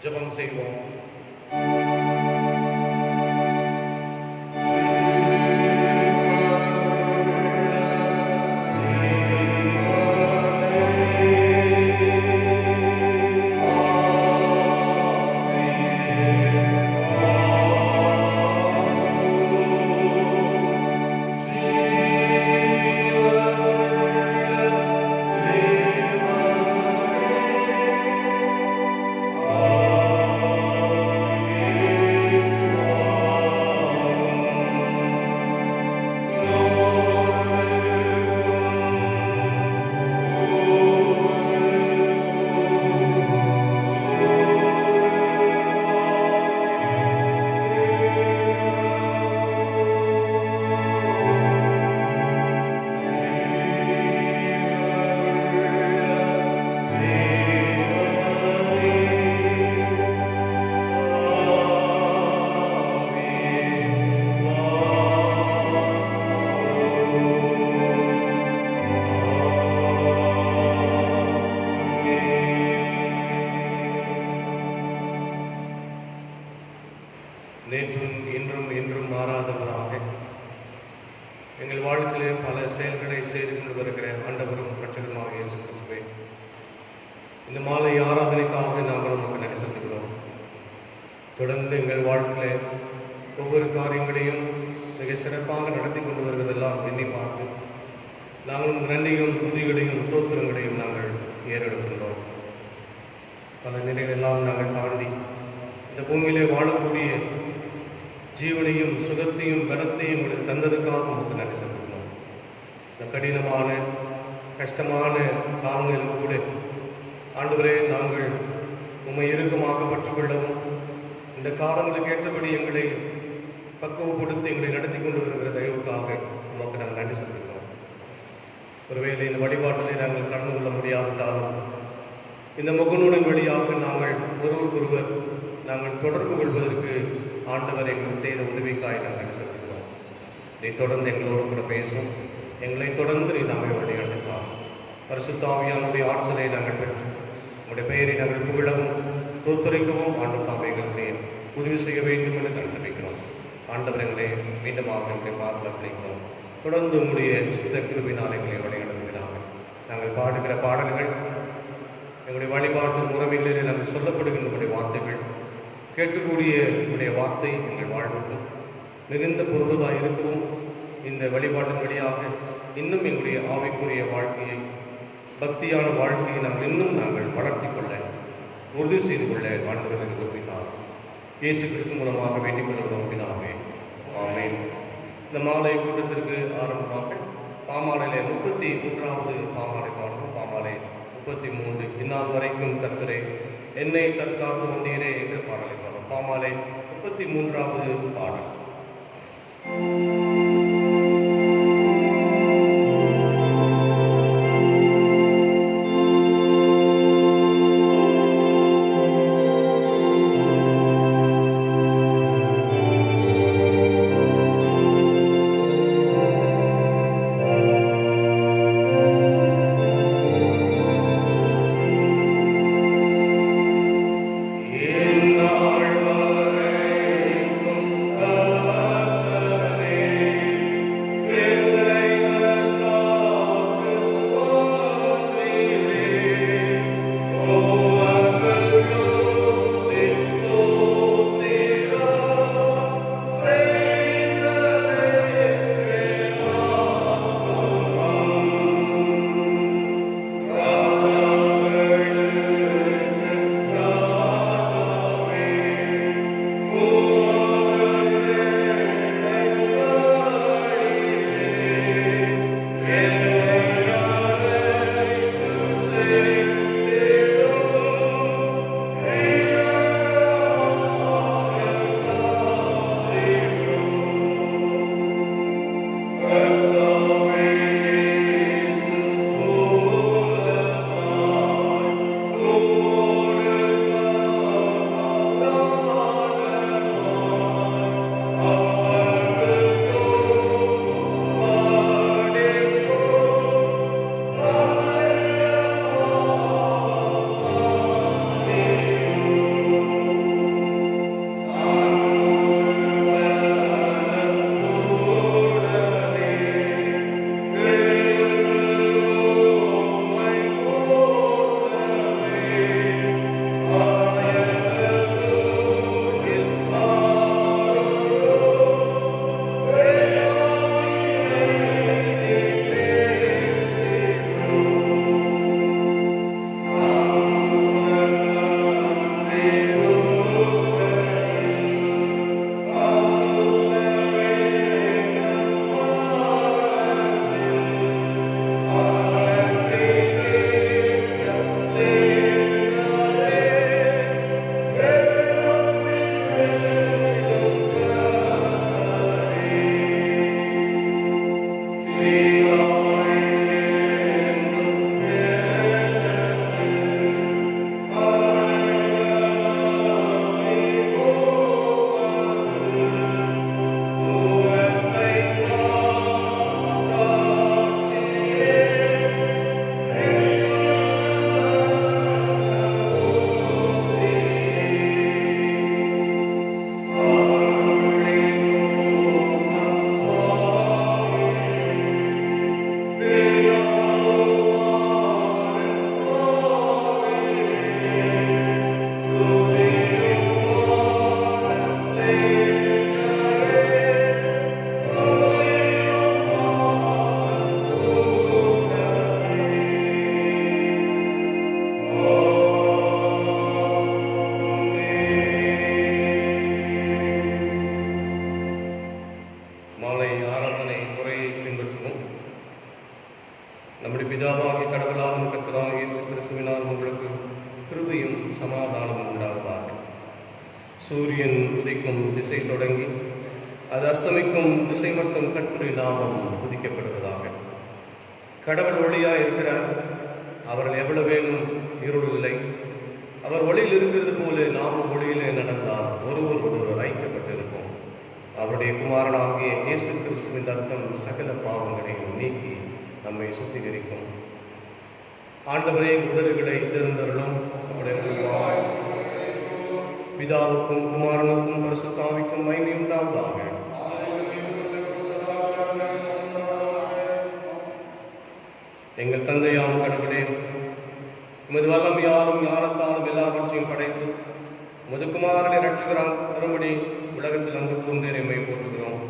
ஜெபம் செய்வோம். நேற்றும் இன்றும் என்றும் மாறாதவராக எங்கள் வாழ்க்கையிலே பல செயல்களை செய்து கொண்டு வருகிற ஆண்டவரும் இரட்சகருமாக இயேசு கிறிஸ்துவே, இந்த மாலை ஆராதனைக்காக நாங்கள் நமக்கு நன்றி செலுத்துகிறோம். தொடர்ந்து எங்கள் வாழ்க்கையிலே ஒவ்வொரு காரியங்களையும் மிக சிறப்பாக நடத்தி கொண்டு வருவதெல்லாம் எண்ணி பார்த்து நாங்கள் நன்றியும் துதிகளையும் தோத்திரங்களையும் நாங்கள் ஏறெடுக்கின்றோம். பல நிலைகளெல்லாம் நாங்கள் தாண்டி இந்த பூமியிலே வாழக்கூடிய ஜீவனையும் சுகத்தையும் பலத்தையும் உங்களுக்கு தந்ததுக்காக உங்களுக்கு நன்றி செலுத்துகிறோம். இந்த கடினமான கஷ்டமான காலங்களிலும் கூட ஆண்டவரே, நாங்கள் உம்மை இறுக்கமாக பற்றுக்கொள்ளவும் இந்த காலங்களுக்கு ஏற்றபடி எங்களை பக்குவப்படுத்தி எங்களை நடத்தி கொண்டு வருகிற தயவுக்காக உமக்கு நாங்கள் நன்றி செலுத்துகிறோம். ஒருவேளை இந்த வழிபாட்டிலே நாங்கள் கலந்து கொள்ள முடியாவிட்டாலும் இந்த முகநூலின் வழியாக நாங்கள் ஒருவருக்கொருவர் நாங்கள் தொடர்பு கொள்வதற்கு ஆண்டவர் எங்களுக்கு செய்த உதவிக்காய் நாங்கள் செலுத்துகிறோம். இதை தொடர்ந்து எங்களோடு கூட பேசும், எங்களை தொடர்ந்து நீ தாமே வழி அளித்தார். பரிசுத்த ஆவியானுடைய ஆற்றலை நாங்கள் பெற்று உங்களுடைய பெயரை நாங்கள் புகழவும் தோத்துரைக்கவும் ஆண்டு தாமே எங்களுக்கு உதவி செய்ய வேண்டும் என்று நான் ஜெபிக்கிறோம். ஆண்டவர் எங்களை மீண்டுமாக எங்களை பாதுகாக்கிறோம். தொடர்ந்து உங்களுடைய சுத்த கிருபினால் எங்களை வழி நடத்துகிறார்கள். நாங்கள் பாடுகிற பாடல்கள், எங்களுடைய வழிபாட்டு முறைமைகளில் நாங்கள் சொல்லப்படுகின்ற நம்முடைய வார்த்தைகள், கேட்கக்கூடிய உடைய வார்த்தை எங்கள் வாழ்வுக்கு மிகுந்த பொருளாக இருக்கவும் இந்த வழிபாட்டின் வழியாக இன்னும் எங்களுடைய ஆவிக்குரிய வாழ்க்கையை, பக்தியான வாழ்க்கையை நாங்கள் வளர்த்தி கொள்ள உறுதி செய்து கொள்ள ஆண்டவர்களுக்கு உதவித்தார். இயேசு கிறிஸ்து மூலமாக வேண்டிக் கொள்கிறோம் பிதாவே, ஆமென். இந்த மாலை கூட்டத்திற்கு ஆரம்பமாக பாமாலையிலே 33வது பாமாலை பாடணும். பாமாலை 33, இந்நாள் வரைக்கும் கர்த்தரே என்னை தற்காத்து வந்தீரே என்கிற பாடலை பாடும். பாமாலை 33வது பாடல். என்னாள் வரைக்கும் கர்த்தரே கிறிஸ்துவினால் உங்களுக்கு கிருபையும் சமாதானமும் உண்டாவதாக. சூரியன் உதிக்கும் திசை தொடங்கி அது அஸ்தமிக்கும் திசை மட்டும் கர்த்தருடைய நாமம் துதிக்கப்படுவதாக. கடவுள் ஒளியாய் இருக்கிறார், அவர்கள் எவ்வளவேனும் இருள் இல்லை. அவர் ஒளியில் இருக்கிறது போல நாமும் ஒளியிலே நடந்தால் ஒருவர் ஐக்கியப்பட்டிருப்போம். அவருடைய குமாரனாகிய இயேசு கிறிஸ்துவின் ரத்தம் சகல பாவங்களையும் நீக்கி நம்மை சுத்திகரிக்கும். ஆண்டவரே, உதடுகளை திறந்தருளும். நம்முடைய பிதாவுக்கும் குமாரனுக்கும் பரிசுத்தாவிக்கும் மகிமை உண்டாவதாக. எங்கள் தந்தையாம் கடவுளே, உமது வல்லமையாலும் ஞானத்தாலும் எல்லாவற்றையும் படைத்து உமது குமாரனை ரட்சிக்கிறான் வரும்படி உலகத்தில் அங்கு கூர்ந்தேன் எம்மை போற்றுகிறோம்.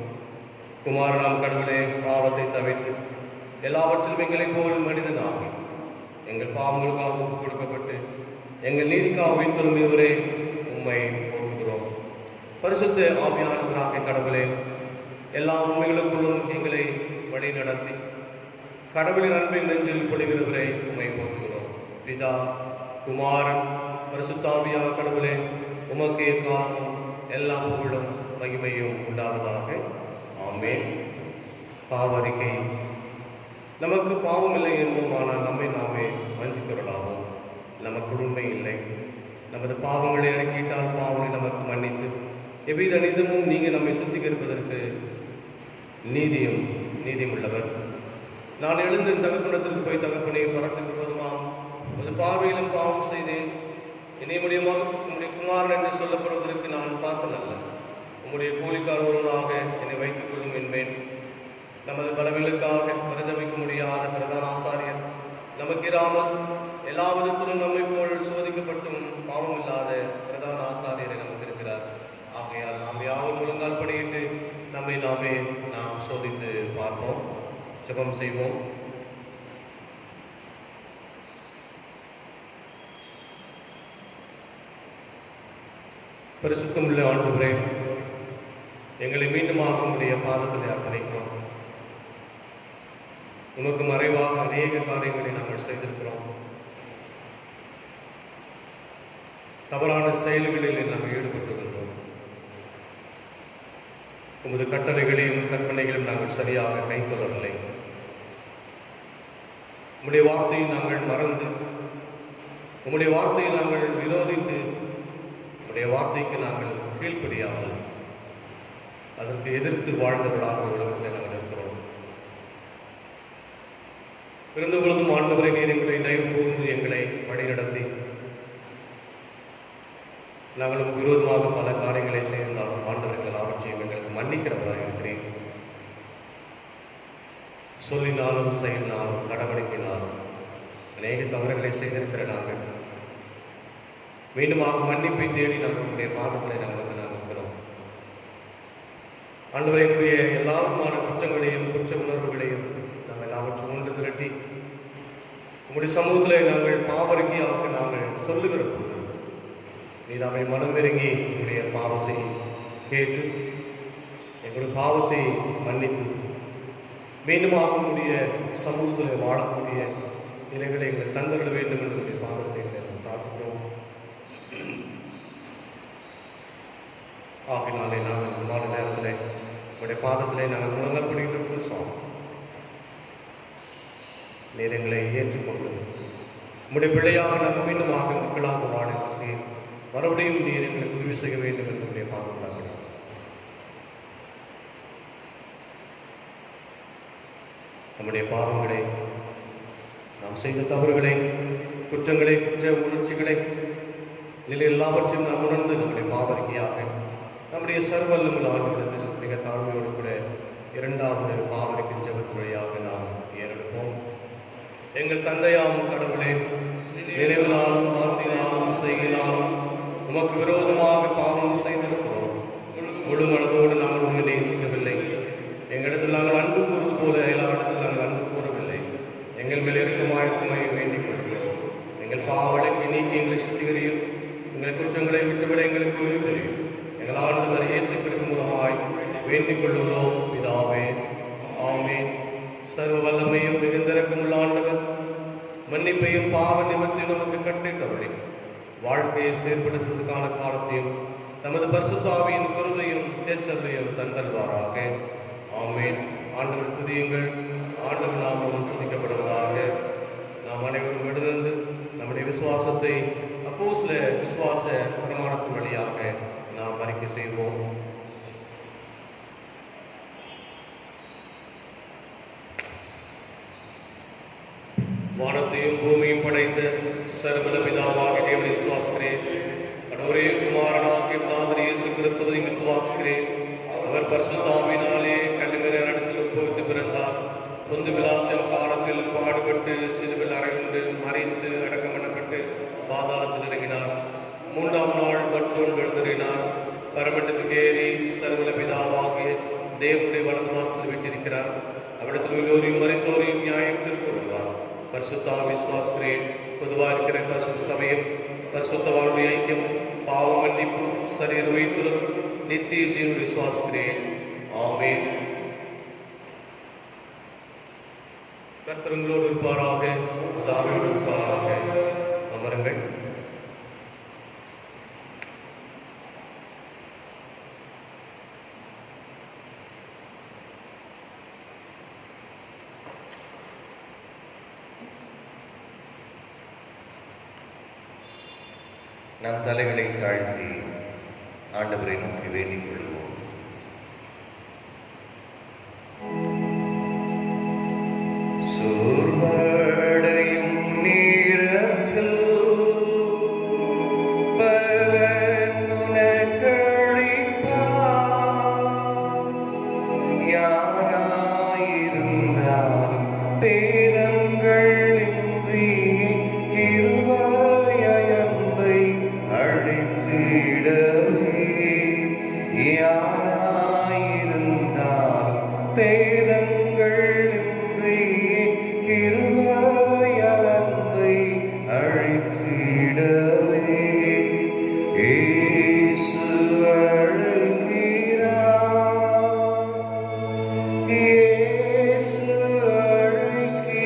குமாரனாம் கடவுளே, பாவத்தை தவிர்த்து எல்லாவற்றிலும் எங்களைப் போல் மனிதனாகி எங்கள் பாவங்களுக்காக ஒப்புக் கொடுக்கப்பட்டு எங்கள் நீதிக்காக உயிர்த்தெழும்பியவரே உம்மை போற்றுகிறோம். பரிசுத்த ஆவியானவராகிய கடவுளே, எல்லா உண்மைகளுக்குள்ளும் எங்களை வழி நடத்தி கடவுளின் அன்பின் நெஞ்சில் பொழிகிறவரை உம்மை போற்றுகிறோம். பிதா, குமாரன், பரிசுத்தாவியா கடவுளே, உமக்கு எக்காலமும் எல்லா புகழும் மகிமையும் உண்டாவதாக. ஆமென். பாவறிக்கை. நமக்கு பாவம் இல்லை என்போமானால் நம்மை நாமே வஞ்சிக்கிறவர்களாகும். நமக்கு உண்மை இல்லை. நமது பாவங்களை அறிக்கையிட்டால் பாவங்களை நமக்கு மன்னித்து எவ்வித நீதமும் நீங்க நம்மை சுத்திகரிப்பதற்கு நீதியும் உள்ளவர். நான் எழுந்து தகப்பனத்திற்கு போய் தகப்பனை பரத்துக்கு விரோதமாகும் உமது பார்வையிலும் பாவம் செய்தேன். என்னை மூலியமாக உம்முடைய குமாரன் என்று சொல்லப்படுவதற்கு நான் பார்த்தனல்ல. உம்முடைய கூலிக்கார் ஒருவனாக என்னை வைத்துக் கொள்ளும் என்பேன். நமது பலவிலுக்காக பரிதவிக்க முடியாத பிரதான ஆசாரியர் நமக்கு இராமல் எல்லா விதத்திலும் நம்மை போல் சோதிக்கப்பட்டும் பாவம் இல்லாத பிரதான ஆசாரியரை நமக்கு இருக்கிறார். ஆகையால் நாம் யாவும் முழங்கால் படியிட்டு நம்மை நாம் சோதித்து பார்ப்போம். ஜெபம் செய்வோம். பரிசுத்தமுள்ள ஆண்டவரே, எங்களை மீண்டுமாக உம்முடைய பாதத்தில் அர்ப்பணிக்கிறோம். உமக்கு மறைவாக அநேக காரியங்களை நாங்கள் செய்திருக்கிறோம். தவறான செயல்களில் நாங்கள் ஈடுபட்டிருந்தோம். உமது கட்டளைகளையும் கற்பனைகளையும் நாங்கள் சரியாக கைக்கொள்ளவில்லை. உம்முடைய வார்த்தையை நாங்கள் மறந்து, உம்முடைய வார்த்தையை நாங்கள் விரோதித்து, உம்முடைய வார்த்தைக்கு நாங்கள் கீழ்ப்படியாமல் அதற்கு எதிர்த்து வாழ்ந்தவர்களாக உலகத்தில் நாங்கள் இருக்கிறோம். இருந்த பொழுதும் ஆண்டவரை நீர் எங்களை தயவு கூர்ந்து எங்களை வழிநடத்தி நாங்கள் விரோதமாக பல காரியங்களை செய்திருந்தாலும் ஆண்டவர்கள் அவற்றையும் எங்களுக்கு மன்னிக்கிறவராக இருக்கிறேன். சொல்லினாலும் செயலினாலும் நடவடிக்கையினாலும் அநேக தவறுகளை செய்திருக்கிற நாங்கள் மீண்டுமாக மன்னிப்பை தேடி நாங்கள் உடைய பாதங்களை நாங்கள் இருக்கிறோம். ஆண்டவரையுடைய எல்லா விதமான குற்றங்களையும் குற்ற உணர்வுகளையும் நாங்கள் எல்லாவற்றும் ஒன்று திரட்டி உங்களுடைய சமூகத்தில் நாங்கள் பாவறிக்கையாக நாங்கள் சொல்லுகிற போது நீர் அவை மனமிறங்கி எங்களுடைய பாவத்தை கேட்டு எங்களுடைய பாவத்தை மன்னித்து மீண்டுமாக உடைய சமூகத்தில் வாழக்கூடிய நிலைகளை எங்களை தந்திட வேண்டும் என்று பாதங்களை நாம் தாக்குகிறோம். ஆகினாலே நாங்கள் இந்த மாலை நேரத்தில் உங்களுடைய பாதத்திலே நாங்கள் முழங்கல் பண்ணிட்டு இருக்கிற சாமி நீர் எங்களை ஏற்றுக்கொண்டு உங்களுடைய பிள்ளையாக நாங்கள் மீண்டுமாக மக்களாக வாழ நீர் மறுபடியும் நீர் எங்களுக்கு உதவி செய்ய வேண்டும் என்று பாதத்தில் நம்முடைய பாவங்களை, நாம் செய்த தவறுகளை, குற்றங்களை, குற்ற உணர்ச்சிகளை நிலை எல்லாவற்றையும் நாம் உணர்ந்து நம்முடைய பாவறிக்கையாக நம்முடைய சர்வல்லமுள்ள ஆண்டவரிடத்தில் மிக தாழ்மையோடு கூட இரண்டாவது பாவறிக்கை ஜெபத்தின் வழியாக நாம் ஏறெடுப்போம். எங்கள் தந்தையாம் கடவுளே, நினைவினாலும் வார்த்தையினாலும் செய்கினாலும் உமக்கு விரோதமாக பாவம் செய்திருக்கிறோம். முழு மனதோடு நாங்கள் உண்மை நேசிக்கவில்லை. எங்களிடத்தில் நாங்கள் அன்பு கூறுவது போல எல்லா இடத்தில் நாங்கள் அன்பு கூறவில்லை. எங்கள் மேல் இறக்கமாயத்துமை வேண்டிக் கொள்கிறோம். எங்கள் பாவலைக்கு நீக்கி எங்களை சுத்திகரியும். எங்கள் குற்றங்களை விட்டுவிட எங்களுக்கு உதவி புரியும். எங்கள் ஆண்டவர் இயேசு கிறிஸ்து மூலமாய் வேண்டிக் கொள்கிறோம் பிதாவே. ஆமென். சர்வ வல்லமையும் மிகுந்த இரக்கமுள்ள ஆண்டவர் மன்னிப்பையும் பாவ நிவர்த்தியும் நமக்கு கட்டளையிட்டவர்களே வாழ்க்கையை செயற்படுத்துவதற்கான காலத்தையும் தமது பரிசுத்த ஆவியின் கிருபையும் தேற்றலையும் தந்தல்வாராக. ஆமென். ஆண்டவர் துதியுங்கள். ஆண்டவர் நாமம் துதிக்கப்படுவதாக. நாம் அனைவரும் எழுந்து நம்முடைய விசுவாசத்தை அப்போஸ்தல விசுவாச பிரமாணத்தின் வழியாக நாம் அறிக்கை செய்வோம். வானத்தையும் பூமியும் படைத்த சர்வத பிதாவாகிய தேவனை விசுவாசிக்கிறேன். ஒரே குமாரனாகிய நாதர் இயேசு கிறிஸ்துவை விசுவாசிக்கிறேன். அவர் பரிசுத்த ஆவியினாலே கன்னிமரியாள் இடத்தில் உட்பவித்து பிறந்தார். பொந்து பிலாத்தின் காலத்தில் பாடுபட்டு சிலுவையில் அறையுண்டு மறித்து அடக்கம் பண்ணப்பட்டு பாதாளத்தில் இறங்கினார். 3ஆம் நாள் பர்த்தோல் எழுந்தினார். பரமண்டத்துக்கு ஏறி சர்வத பிதாவாகிய தேவனுடைய வலது மாசத்தில் பெற்றிருக்கிறார். அவ்விடத்தில் உள்ளோரையும் மறித்தோரையும் நியாயம் தீர்க்க வருவார். பரிசுத்த விசுவாசிக்கிறேன். பொதுவாக இருக்கிற பரிசுத்த சபையும் பரிசுத்த வாழ்வுடைய ஐக்கியம் பாவ மன்னிப்பும் சரீர வைத்தலும் நித்திய ஜீவன் விசுவாசிக்கிறேன். ஆமென். கர்த்தர் உங்களோடு இருப்பாராக. தாவியோடு இருப்பாராக. அமருங்கள். நம் தலைகளை தாழ்த்தி ஆண்டவரை நோக்கி வேண்டிக் கொள்வோம். சோர்வடையும் நேரத்தில் பலன் உனக்களிப்பார். யாராயிருந்தாலும் பேதங்கள் இன்றி கிருபையை அன்பை அழைத்திடவே. யாராயிருந்தாலும் பேதங்கள் இன்றி கிருபையை அன்பை அழைத்திடவே. இயேசு அழைக்கிறார். இயேசு அழைக்கிறார்.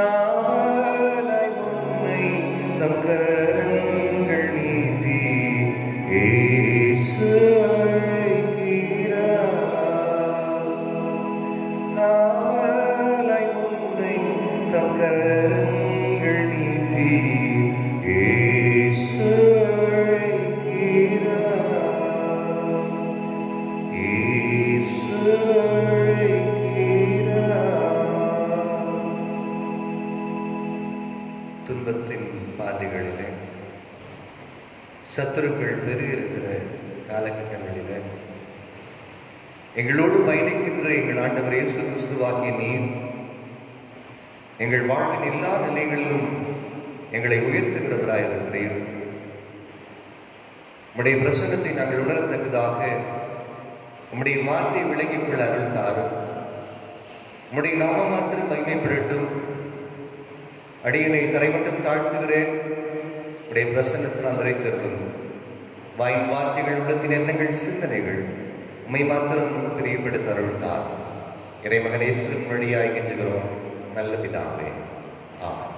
ஆவலை உன்னை தம் கரங்கள் நீட்டி இயேசு அழைக்கிறார். ஆவலை உன்னை தம் கரங்கள் நீட்டி இயேசு அழைக்கிறார். இயேசு அழைக்கிறார். துன்பத்தின் பாதைகளிலே சத்துருக்கள் பெருகிருக்கிற காலகட்டங்களிலே எங்களோடு பயணிக்கின்ற எங்கள் ஆண்டவர் இயேசு கிறிஸ்துவாகிய நீர் எங்கள் வாழ்வின் எல்லா நிலைகளிலும் எங்களை உயர்த்துகிறவராயிருக்கிறீர். உம்முடைய பிரசன்னத்தை நாங்கள் உணரத்தக்கதாக உம்முடைய வார்த்தையை விளங்கிக் கொள்ள அருள் தாரும். உம்முடைய நாமம் மாத்திரம் மகிமைப்படட்டும். அடியனை தரைமட்டம் தாழ்த்துகிறேன். உடைய பிரசன்னத்தினால் நிறைத்திருக்கும் வாயின் வார்த்தைகள் உள்ளத்தின் எண்ணங்கள் சிந்தனைகள் உம்மை மாத்திரம் பிரியப்படுத்த அருள்தார். இறைமகன் இயேசுவின் வழியாய் கெஞ்சுகிறோம் நல்ல பிதாவே. ஆமென்.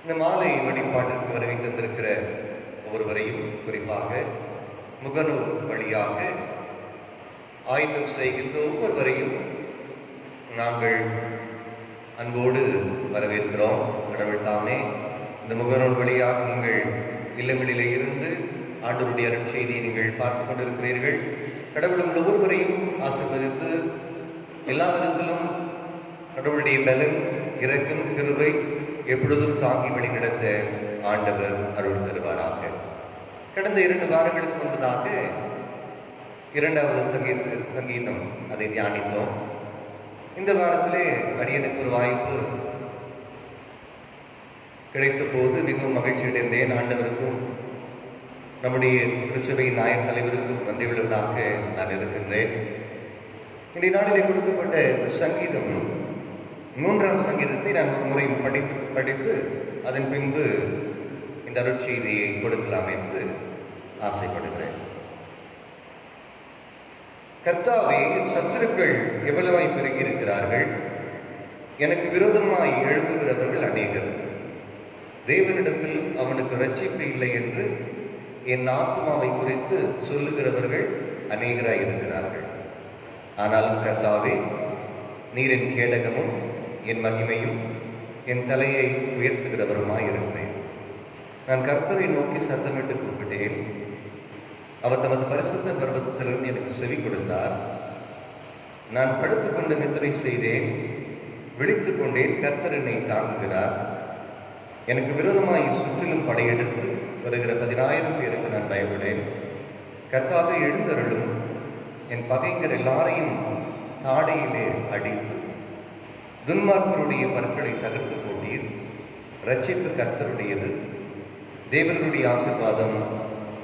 இந்த மாலை வழிபாட்டிற்கு வருகை தந்திருக்கிற ஒவ்வொருவரையும் குறிப்பாக முகநூல் வழியாக ஆயத்தம் செய்கின்ற ஒவ்வொருவரையும் நாங்கள் அன்போடு வரவேற்கிறோம். கடவுள் தாமே இந்த முகநூல் வழியாக நீங்கள் இல்லங்களிலே இருந்து ஆண்டவருடைய அருட்செய்தியை நீங்கள் பார்த்து கொண்டிருக்கிறீர்கள். கடவுள் உங்கள் ஒவ்வொருவரையும் ஆசீர்வதித்து எல்லா விதத்திலும் கடவுளுடைய பலன் இரக்கம் கிருபை எப்பொழுதும் தாங்கி வழிநடத்த ஆண்டவர் அருள் தருவாராக. கடந்த 2 வாரங்களுக்கு முன்பதாக 2வது சங்கீதம் அதை தியானித்தோம். இந்த வாரத்திலே அடியனுக்கு ஒரு வாய்ப்பு கிடைத்த போது மிகவும் மகிழ்ச்சி அடைந்தேன். ஆண்டவருக்கும் நம்முடைய திருச்சபை நாயர் தலைவருக்கும் நன்றியுள்ளவனாக நான் இருக்கின்றேன். இன்றைய நாளிலே கொடுக்கப்பட்ட சங்கீதம் 3ஆம் சங்கீதத்தை நான் ஒரு முறை படித்து அதன் பின்பு இந்த அருட்செய்தியை கொடுக்கலாம் என்று ஆசைப்படுகிறேன். கர்த்தாவே, சத்துருக்கள் எவ்வளவாய் பெருகி இருக்கிறார்கள், எனக்கு விரோதமாய் எழும்புகிறவர்கள் அநேகர். தேவனிடத்தில் அவனுக்கு ரட்சிப்பு இல்லை என்று என் ஆத்மாவை குறித்து சொல்லுகிறவர்கள் அநேகராய் இருக்கிறார்கள். ஆனாலும் கர்த்தாவே, நீர் என் கேடகமும் என் மகிமையும் என் தலையை உயர்த்துகிறவருமாய் இருக்கிறேன். நான் கர்த்தரை நோக்கி சத்தமிட்டு கூப்பிட்டேன். அவர் தமது பரிசுத்த பர்வதத்திலிருந்து எனக்கு செவி கொடுத்தார். நான் படுத்துக்கொண்டு நித்திரை செய்தேன், விழித்துக் கொண்டேன். கர்த்தர் என்னை தாங்குகிறார். எனக்கு விரோதமாய் சுற்றிலும் படையெடுத்து வருகிற 10,000 பேருக்கு நான் பயப்படேன். கர்த்தாவே, எழுந்தருளும். என் பகைஞர் எல்லாரையும் தாடையிலே அடித்து துன்மார்க்கருடைய பற்களை தகர்த்து போட்டீர். ரட்சிப்பு கர்த்தருடையது. தேவனுடைய ஆசீர்வாதம்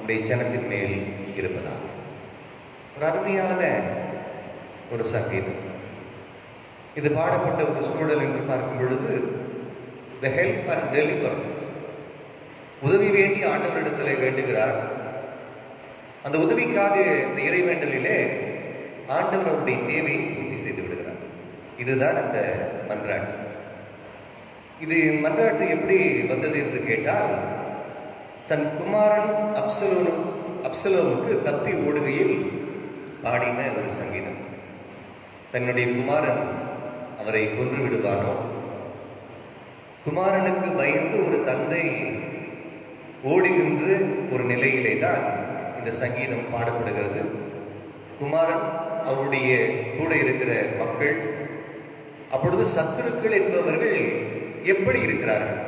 உடைய ஜனத்தின் மேல் இருப்பதாக. ஒரு அருமையான ஒரு சங்கீதம். இது பாடப்பட்ட ஒரு சூழல் என்று பார்க்கும் பொழுது, த ஹெல்ப் அண்ட் டெலிவர், உதவி வேண்டி ஆண்டவரிடத்திலே வேண்டுகிறார். அந்த உதவிக்காக இந்த இறைவேண்டலிலே ஆண்டவர் அவருடைய தேவையை பூர்த்தி செய்து விடுகிறார். இதுதான் அந்த மன்றாட்டு. இது மன்றாட்டு எப்படி வந்தது என்று கேட்டால், தன் குமாரன் அப்சலோமுக்கு தப்பி ஓடுகையில் பாடின ஒரு சங்கீதம். தன்னுடைய குமாரன் அவரை கொன்று விடுவானோ, குமாரனுக்கு பயந்து ஒரு தந்தை ஓடுகின்ற ஒரு நிலையிலே தான் இந்த சங்கீதம் பாடப்படுகிறது. குமாரன், அவருடைய கூட இருக்கிற மக்கள், அப்பொழுது சத்துருக்கள் என்பவர்கள் எப்படி இருக்கிறார்கள்?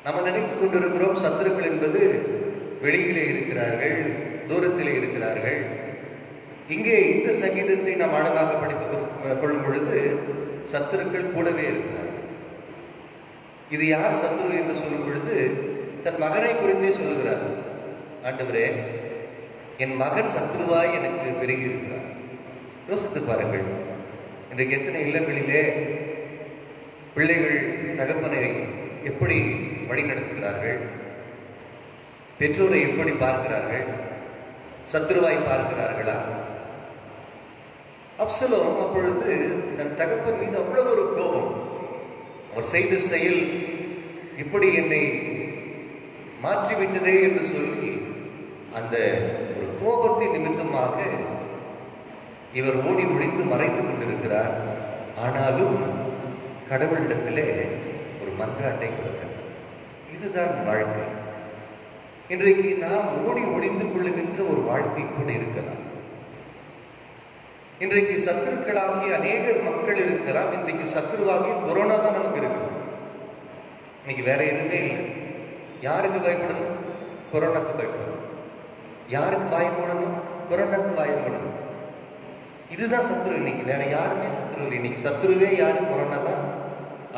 நம்ம நினைத்துக் கொண்டிருக்கிறோம் சத்துருக்கள் என்பது வெளியிலே இருக்கிறார்கள், தூரத்திலே இருக்கிறார்கள். இங்கே இந்த சங்கீதத்தை நாம் ஆழமாக படித்துக் கொள்ளும் பொழுது சத்துருக்கள் கூடவே இருக்கிறார்கள். இது யார் சத்துரு என்று சொல்லும் பொழுது தன் மகனை குறித்தே சொல்லுகிறார். ஆண்டவரே, என் மகன் சத்துருவாய் எனக்கு பெருகி இருக்கிறார். யோசித்து பாருங்கள், இன்றைக்கு எத்தனை இல்லங்களிலே பிள்ளைகள் தகப்பனை எப்படி வழி நடத்துகிறார்கள், பெற்றோரை எப்படி பார்க்கிறார்கள், சத்துருவாய் பார்க்கிறார்களா? அப்சலோம் அப்பொழுது தன் தகப்பன் மீது அவ்வளவு ஒரு கோபம். அவர் செய்த செயல் இப்படி என்னை மாற்றிவிட்டதே என்று சொல்லி அந்த ஒரு கோபத்தின் நிமித்தமாக இவர் ஓடி ஒழிந்து மறைந்து கொண்டிருக்கிறார். ஆனாலும் கடவுளிடத்திலே ஒரு மன்றாட்டை கொடுக்கிறார். இதுதான் வாழ்க்கை. இன்றைக்கு நாம் ஓடி ஒளிந்து கொள்ளுகின்ற ஒரு வாழ்க்கை கூட இருக்கலாம். இன்றைக்கு சத்துருக்களாகிய அநேக மக்கள் இருக்கலாம். இன்றைக்கு சத்துருவாகிய கொரோனா தான் நமக்கு இருக்குது. இன்னைக்கு வேற எதுவுமே இல்லை. யாருக்கு பயப்படணும்? கொரோனாக்கு பயப்படணும். யாருக்கு வாய் மூடணும்? கொரோனாக்கு வாய் மூடணும். இதுதான் சத்துரு. இன்னைக்கு வேற யாருமே சத்துரு இல்லை. இன்னைக்கு சத்துருவே யாரு? கொரோனா தான்.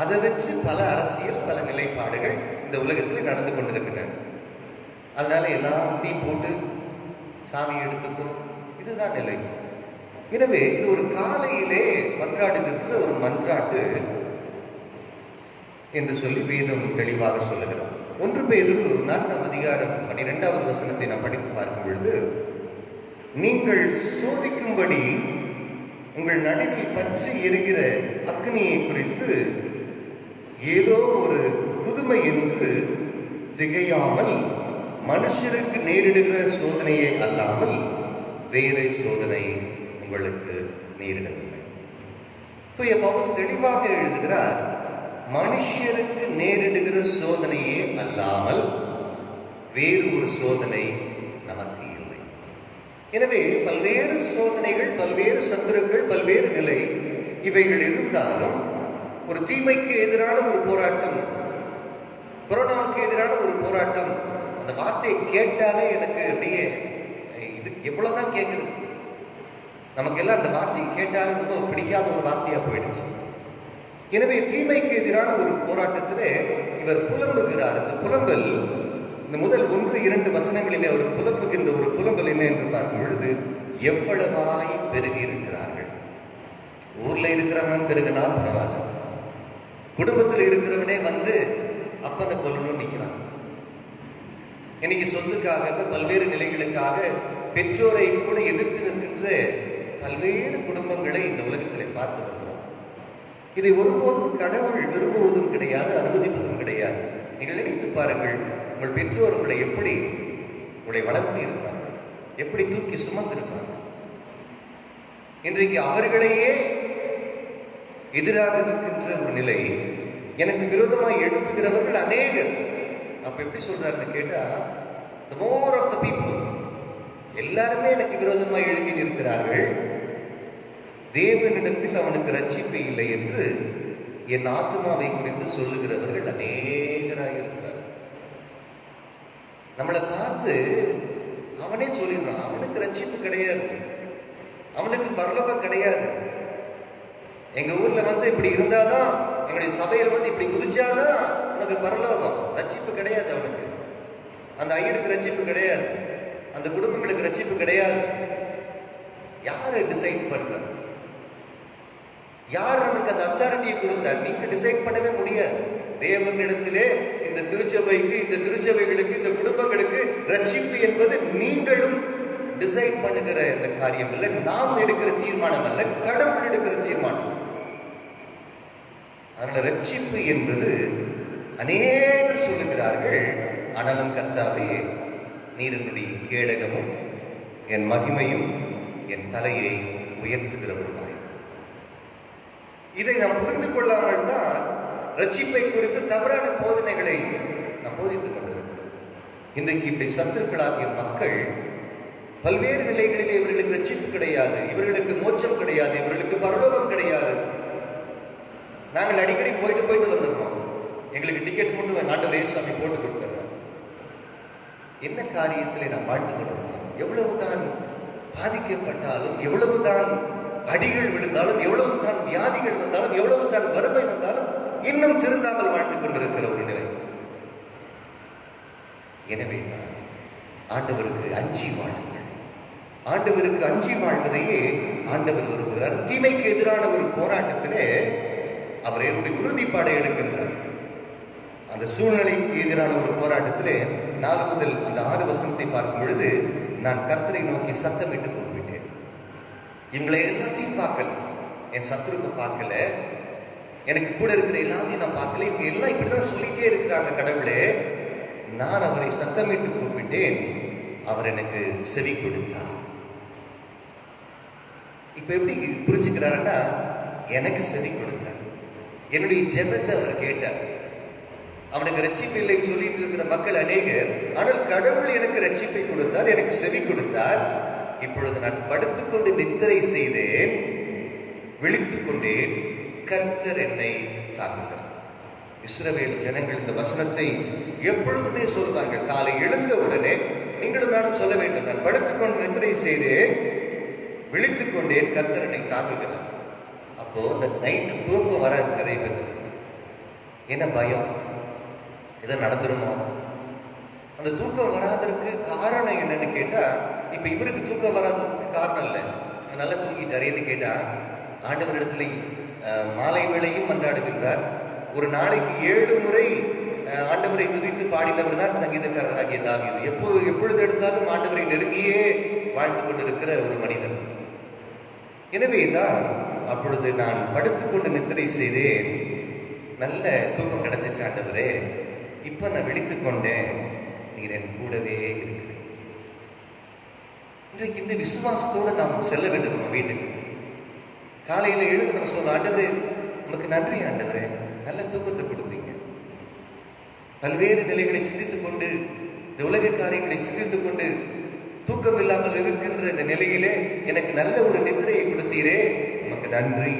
அதை வச்சு பல அரசியல், பல நிலைப்பாடுகள் இந்த உலகத்தில் நடந்து கொண்டிருக்கின்றன. அதனால எல்லாத்தையும் போட்டு சாமி எடுத்துக்கோ, இதுதான் நிலை. எனவே இது ஒரு காலையிலே மன்றாடுகின்ற ஒரு மன்றாட்டு என்று சொல்லி வேதம் தெளிவாக சொல்லுகிறோம். 1 பேதுரு 4 அதிகாரம் 12வது வசனத்தை நாம் படித்து பார்க்கும் பொழுது, நீங்கள் சோதிக்கும்படி உங்கள் நடுவில் பற்றி எரிகிற அக்னியை குறித்து ஏதோ ஒரு புதுமை என்று திகையாமல் மனுஷருக்கு நேரிடுகிற சோதனையை அல்லாமல் வேறு சோதனை உங்களுக்கு நேரிடவில்லை. தூய பவுல் தெளிவாக எழுதுகிறார், மனுஷருக்கு நேரிடுகிற சோதனையே அல்லாமல் வேறு ஒரு சோதனை நமக்கு இல்லை. எனவே பல்வேறு சோதனைகள், பல்வேறு சத்துருக்கள், பல்வேறு நிலை இவைகள் இருந்தாலும் ஒரு தீமைக்கு எதிரான ஒரு போராட்டம், கொரோனாவுக்கு எதிரான ஒரு போராட்டம், அந்த வார்த்தையை கேட்டாலே எனக்கு அப்படியே இது எவ்வளவுதான் கேட்குது. நமக்கெல்லாம் அந்த வார்த்தையை கேட்டாலே ரொம்ப பிடிக்காத ஒரு வார்த்தையா போயிடுச்சு. எனவே தீமைக்கு எதிரான ஒரு போராட்டத்திலே இவர் புலம்புகிறார். இந்த புலம்பல், இந்த முதல் 1-2 வசனங்களிலே அவர் புலம்புகின்ற ஒரு புலம்பல் என்ன என்று பார்க்கும் பொழுது, எவ்வளவாய் பெருகி இருக்கிறார்கள். ஊர்ல இருக்கிறவன் பெருகினால் பரவாயில்ல, குடும்பத்தில் இருக்கிறவனே வந்து அப்பனை கொல்லணும்னு நிற்கிறான். இன்னைக்கு சொத்துக்காக, பல்வேறு நிலைகளுக்காக பெற்றோரை கூட எதிர்த்து நிற்கின்ற பல்வேறு குடும்பங்களை இந்த உலகத்திலே பார்த்து வருகிறோம். இதை ஒருபோதும் கடவுள் விரும்புவதும் கிடையாது, அனுமதிப்பதும் கிடையாது. நீங்கள் நினைத்து பாருங்கள், உங்கள் பெற்றோர் உங்களை எப்படி உங்களை வளர்த்து இருப்பார்கள், எப்படி தூக்கி சுமந்திருப்பார்கள். இன்றைக்கு அவர்களையே எதிராக இருக்கின்ற ஒரு நிலை, எனக்கு விரோதமாக எழுப்புகிறவர்கள் அநேகர். அப்ப எப்படி சொல்றாருன்னு கேட்டா, the more of the people, எல்லாருமே எனக்கு விரோதமாக எழுப்பி நிற்கிறார்கள், தேவனிடத்தில் அவனுக்கு ரட்சிப்பு இல்லை என்று என் ஆத்மாவை குறித்து சொல்லுகிறவர்கள் அநேகராக இருக்கிறார். நம்மளை பார்த்து அவனே சொல்லிடுறான், அவனுக்கு ரட்சிப்பு கிடையாது, அவனுக்கு பரலோகம் கிடையாது. எங்க ஊர்ல இப்படி இருந்தாதான், எங்களுடைய சபையில இப்படி குதிச்சாதான் உனக்கு பரலோகம், ரட்சிப்பு கிடையாது அவனுக்கு. அந்த ஐயருக்கு ரட்சிப்பு கிடையாது, அந்த குடும்பங்களுக்கு ரட்சிப்பு கிடையாது. யாரு டிசைட் பண்ற? யார் நமக்கு அந்த அத்தாரிட்டியை கொடுத்தா? நீங்க டிசைட் பண்ணவே முடியாது. தேவனிடத்திலே இந்த திருச்சபைக்கு, இந்த திருச்சபைகளுக்கு, இந்த குடும்பங்களுக்கு ரட்சிப்பு என்பது நீங்களும் டிசைட் பண்ணுகிற இந்த காரியம் இல்லை, நாம் எடுக்கிற தீர்மானம் அல்ல, கடவுள் எடுக்கிற தீர்மானம். அதனால ரட்சிப்பு என்பது அநேகர் சொல்லுகிறார்கள், ஆனாலும் கர்த்தாவே நீர் என்னுடைய கேடகமும் என் மகிமையும் என் தலையை உயர்த்துகிறவருமாய். இதை நாம் புரிந்து கொள்ளாமல் தான் ரட்சிப்பை குறித்து தவறான போதனைகளை நாம் போதித்துக் கொண்டிருக்கிறோம். இன்றைக்கு இப்படி சத்துருக்களாகிய மக்கள் பல்வேறு நிலைகளிலே இவர்களுக்கு ரட்சிப்பு கிடையாது, இவர்களுக்கு மோட்சம் கிடையாது, இவர்களுக்கு பரலோகம் கிடையாது. நாங்கள் அடிக்கடி போயிட்டு வந்துடுறோம், எங்களுக்கு டிக்கெட் மட்டும் ஆண்டவரே சாமி போட்டு கொடுத்துட்றாங்க. என்ன காரியத்திலே நாம் வாழ்ந்து கொண்டிருக்கிறோம்? எவ்வளவுதான் பாதிக்கப்பட்டாலும், எவ்வளவுதான் அடிகள் விழுந்தாலும், எவ்வளவுதான் வியாதிகள் வந்தாலும், எவ்வளவுதான் வறுமை வந்தாலும் இன்னும் திருந்தாமல் வாழ்ந்து கொண்டிருக்கிற ஒரு நிலை. எனவேதான் ஆண்டவருக்கு அஞ்சி வாழுங்கள். ஆண்டவருக்கு அஞ்சி வாழ்வதையே ஆண்டவர் விரும்புகிறார். தீமைக்கு எதிரான ஒரு போராட்டத்திலே அவர் என்னுடைய உறுதிப்பாடை எடுக்கின்றார். அந்த சூழ்நிலைக்கு எதிரான ஒரு போராட்டத்திலே 4 முதல் அந்த 6 வசனத்தை பார்க்கும் பொழுது, நான் கர்த்தரை நோக்கி சத்தமிட்டு கூப்பிட்டேன். இவங்களை எல்லாத்தையும் பார்க்கல, என் சத்துருக்கு பார்க்கல, எனக்கு கூட இருக்கிற எல்லாத்தையும் நான் பார்க்கல, இவங்க எல்லாம் இப்படிதான் சொல்லிட்டே இருக்கிறாங்க. கடவுளே, நான் அவரை சத்தமிட்டு கூப்பிட்டேன், அவர் எனக்கு செவி கொடுத்தார். இப்ப எப்படி புரிஞ்சுக்கிறாருன்னா, எனக்கு செவி கொடுத்தார், என்னுடைய ஜெபத்தை அவர் கேட்டார். அவனுக்கு ரட்சிப்பு இல்லைன்னு சொல்லிட்டு இருக்கிற மக்கள் அநேகர், ஆனால் கடவுள் எனக்கு ரட்சிப்பை கொடுத்தார், எனக்கு செவி கொடுத்தார். இப்பொழுது நான் படுத்துக்கொண்டு நித்திரை செய்தேன், விழித்துக் கொண்டேன், கர்த்தர் என்னை தாங்குகிறார். இஸ்ரவேல் ஜனங்கள் இந்த வசனத்தை எப்பொழுதுமே சொல்வார்கள். காலை எழுந்த உடனே நீங்களும் நானும் சொல்ல வேண்டும், நான் படுத்துக்கொண்டு நித்திரை செய்தேன், விழித்துக் கொண்டேன், கர்த்தர் என்னை தாங்குகிறார். அப்போ இந்த நைட்டு தூக்கம் வராது நிறைய பேர். என்ன பயம், இதை நடந்துருமோ? அந்த தூக்கம் வராதற்கு காரணம் என்னன்னு கேட்டா, இப்ப இவருக்கு தூக்கம் வராததுக்கு காரணம் இல்லை, நல்லா தூங்கிட்டாரேன்னு கேட்டா, ஆண்டவர் இடத்துல மாலை வேளையும் மன்றாடுகின்றார். ஒரு நாளைக்கு 7 முறை ஆண்டவரை துதித்து பாடினவர் தான் சங்கீதக்காரராகிய தாவீது. எப்பொழுது எடுத்தாலும் ஆண்டவரை நெருங்கியே வாழ்ந்து கொண்டிருக்கிற ஒரு மனிதன். எனவேதான் அப்பொழுது நான் படுத்துக்கொண்டு நித்திரை செய்தேன், நல்ல தூக்கம் கிடைச்சிச்சு ஆண்டவரே, இப்ப நான் விழித்துக் கொண்டேன், நீர் என் கூடவே இருக்கிறேன். இன்றைக்கு இந்த விசுவாசத்தோடு நாம் செல்ல வேண்டும். நம்ம வீட்டுக்கு காலையில எழுந்து நம்ம சொல்ல, ஆண்டவரே நமக்கு நன்றி ஆண்டவரே, நல்ல தூக்கத்தை கொடுத்தீங்க. பல்வேறு நிலைகளை சிந்தித்துக் கொண்டு, இந்த உலக காரியங்களை சிந்தித்துக் கொண்டு தூக்கம் இல்லாமல் இருக்கின்ற இந்த நிலையிலே எனக்கு நல்ல ஒரு நித்திரையை கொடுத்தீரே, உமக்கு நன்றி.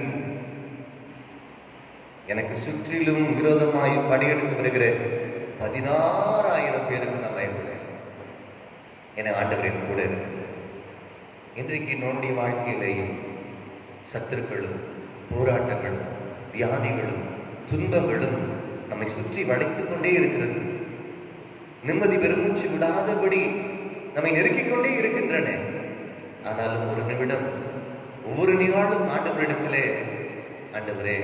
எனக்கு சுற்றிலும் விரோதமாய் படையெடுத்து வருகிற 16,000 பேருக்கு நான் பயப்படேன், என ஆண்டவரின் கூட இருக்கிறது. இன்றைக்கு என்னுடைய வாழ்க்கையிலேயும் சத்துருக்களும் போராட்டங்களும் வியாதிகளும் துன்பங்களும் நம்மை சுற்றி வளைத்துக் கொண்டே இருக்கிறது. நிம்மதி பெருமூச்சு விடாதபடி நம்மை நெருக்கிக் கொண்டே இருக்கின்றன. ஆனாலும் ஒரு நிமிடம், ஒவ்வொரு நாளும் ஆண்டவரிடத்திலே, ஆண்டவரே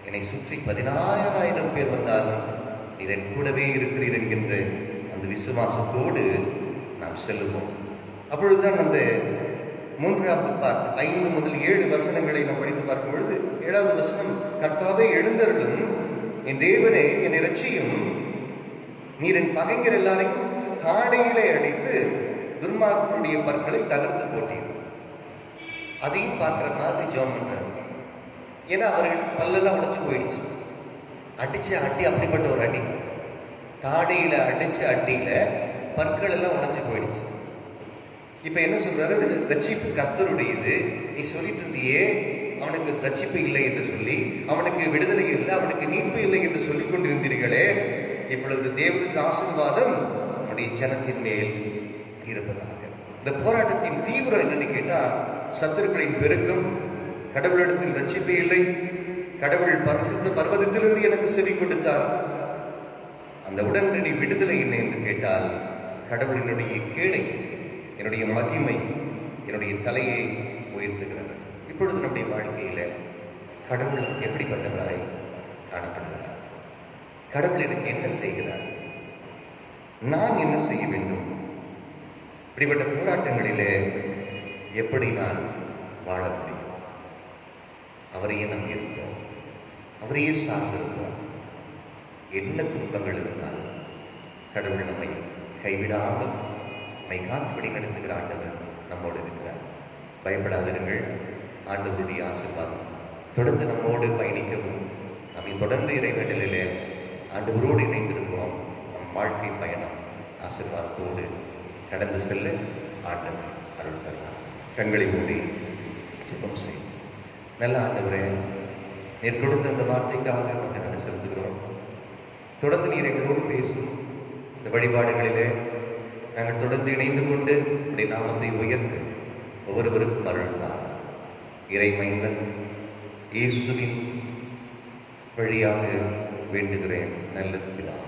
என்னை சுற்றி 16,000 பேர் வந்தாலும் நீர் என் கூடவே இருக்கிறீர் என்கின்ற அந்த விசுவாசத்தோடு நாம் செல்லுவோம். அப்பொழுதுதான் அந்த மூன்றாவது பார்ட் 5 முதல் 7 வசனங்களை நாம் படித்து பார்க்கும் பொழுது 7வது வசனம், கர்த்தாவே எழுந்தருளும், என் தேவனே என்னை இரட்சியும், நீர் என் பகைஞர் எல்லாரையும் தாடையிலே அடித்து துன்மார்க்கருடைய பற்களை தகர்த்து போட்டீர். அதையும் பார்க்கிற மாதிரி ஜெபம் பண்றாரு. ஏன்னா அவர்கள் பல்லெல்லாம் உடைச்சு போயிடுச்சு. அடிச்ச அடி அப்படிப்பட்ட ஒரு அடி, தாடையில அடிச்ச அடியில பற்கள் எல்லாம் உடைஞ்சு போயிடுச்சு. இப்ப என்ன சொல்றாரு, ரட்சிப்பு கர்த்தருடையது, நீ சொல்லிட்டு இருந்தியே அவனுக்கு ரட்சிப்பு இல்லை என்று சொல்லி, அவனுக்கு விடுதலை இல்லை, அவனுக்கு மீட்பு இல்லை என்று சொல்லிக் கொண்டிருந்தீர்களே, இப்பொழுது தேவனுக்கு ஆசீர்வாதம் நம்முடைய ஜனத்தின் மேல் இருப்பதாக. இந்த போராட்டத்தின் தீவிரம் என்னன்னு கேட்டா, சத்துருக்களின் பெருக்கம், கடவுளிடத்தில் ரட்சிப்பே இல்லை, கடவுள் பரிசுத்த பர்வதத்திலிருந்து எனக்கு செவி கொடுத்தார். அந்த உடனடி விடுதலை என்ன என்று கேட்டால், கடவுளினுடைய கேடை என்னுடைய மகிமை என்னுடைய தலையை உயர்த்துகிறது. இப்பொழுது நம்முடைய வாழ்க்கையில கடவுள் எப்படிப்பட்டவராய் காணப்படுகிறார்? கடவுள் எனக்கு என்ன செய்கிறார்? நான் என்ன செய்ய வேண்டும்? இப்படிப்பட்ட போராட்டங்களிலே எப்படி நான் வாழ முடியும்? அவரையே நம்பி இருப்போம், அவரையே சார்ந்திருப்போம். என்ன துன்பங்கள் இருந்தாலும் கடவுள் நம்மை கைவிடாமல் நம்மை காத்துபடி நடத்துகிற ஆண்டவர் நம்மோடு இருக்கிறார். பயப்படாதிருங்கள். ஆண்டவருடைய ஆசீர்வாதம் தொடர்ந்து நம்மோடு பயணிக்கவும், நம்மை தொடர்ந்து இறைவேண்டலிலே ஆண்டவரோடு இணைந்திருப்போம். நம் வாழ்க்கை பயணம் ஆசீர்வாதத்தோடு கடந்து செல்ல ஆண்டவர் அருள் தருவார். கண்களை மூடி ஜெபம் செய்யும். நல்ல ஆண்டவரே, நீர் கொடுத்த அந்த வார்த்தைக்காக நமக்கு நன்றி செலுத்துகிறோம். தொடர்ந்து நீர் எங்களோடு பேசும். இந்த வழிபாடுகளிலே நாங்கள் தொடர்ந்து இணைந்து கொண்டு உடைய நாமத்தை உயர்த்து ஒவ்வொருவருக்கும் அருள்தார். இறை மைந்தன் இயேசுவின் வழியாக வேண்டுகிறேன் நல்ல பிதாவே.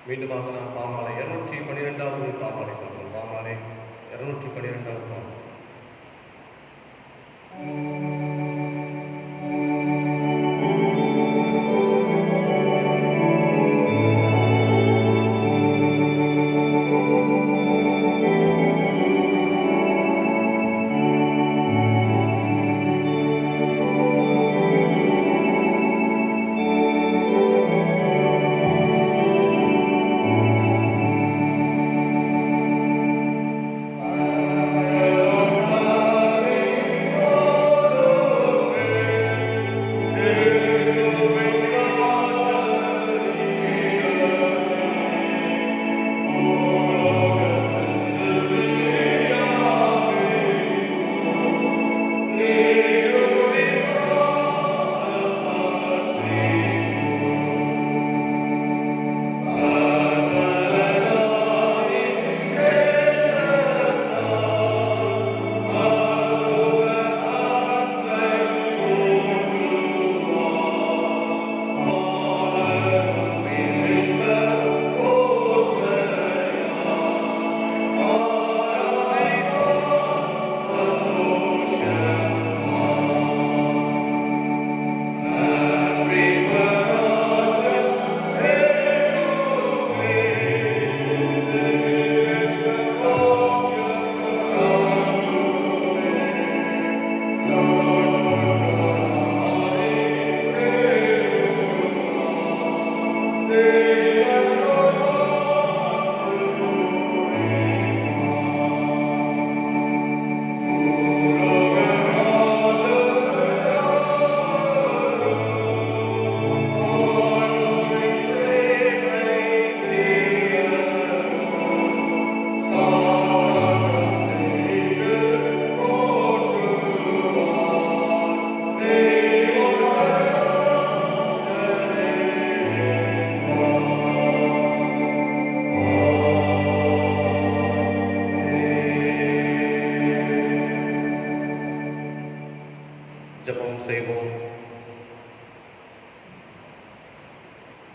மீண்டுமாக நாம் பாமாலை 212வது பாமாலை பார்ப்போம். பாமாலை 212வது பாமாலை.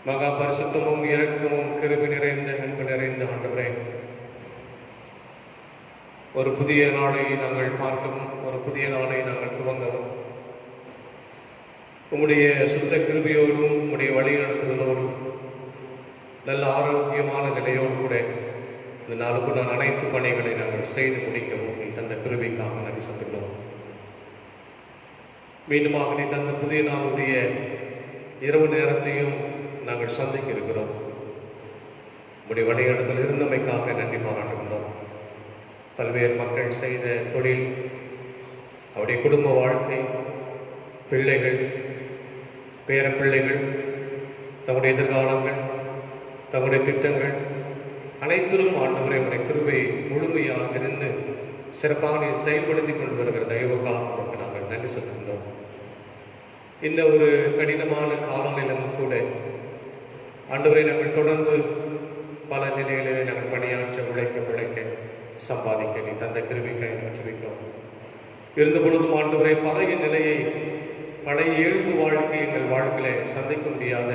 மகா பரிசுத்தமும் இரக்கமும் கிருபை நிறைந்த அன்பு நிறைந்த ஆண்டவரே, ஒரு புதிய நாளை நாங்கள் பார்க்கவும், ஒரு புதிய நாளை நாங்கள் துவங்கவும், உம்முடைய சுத்த கிருபையோடும் உம்முடைய வழி நடத்துதலோடும் நல்ல ஆரோக்கியமான நிலையோடு கூட இந்த நாளுக்கு நான் அனைத்து பணிகளை நாங்கள் செய்து முடிக்கவும் நீ தந்த கிருபைக்காக நன்றி செலுத்துகிறோம். மீண்டுமாக நீ தந்த புதிய நாளுடைய இரவு நேரத்தையும் நாங்கள் சந்திக்க இருக்கிறோம். உடைய வழிநடத்தல் இருந்தமைக்காக நன்றி பாராட்டுகின்றோம். பல்வேறு மக்கள் செய்த தொழில், அவருடைய குடும்ப வாழ்க்கை, பிள்ளைகள், பேரப்பிள்ளைகள், தம்முடைய எதிர்காலங்கள், தம்முடைய திட்டங்கள் அனைத்திலும் ஆண்டவரை உடைய கிருபை முழுமையாக இருந்து சிறப்பாக செயல்படுத்தி கொண்டு வருகிற தயவுக்காக நமக்கு நாங்கள் நன்றி செலுத்துகின்றோம். இந்த ஒரு கடினமான காலநிலையிலும் கூட ஆண்டவரை நாங்கள் தொடர்ந்து பல நிலைகளிலே நாங்கள் பணியாற்ற, உழைக்க, பிழைக்க, சம்பாதிக்க நீ தந்த கிருபைக்காய் நன்றிக்கிறோம். இருந்த பொழுதும் ஆண்டவரை பழைய நிலையை, பழைய இயல்பு வாழ்க்கை எங்கள் வாழ்க்கையில சந்திக்க முடியாத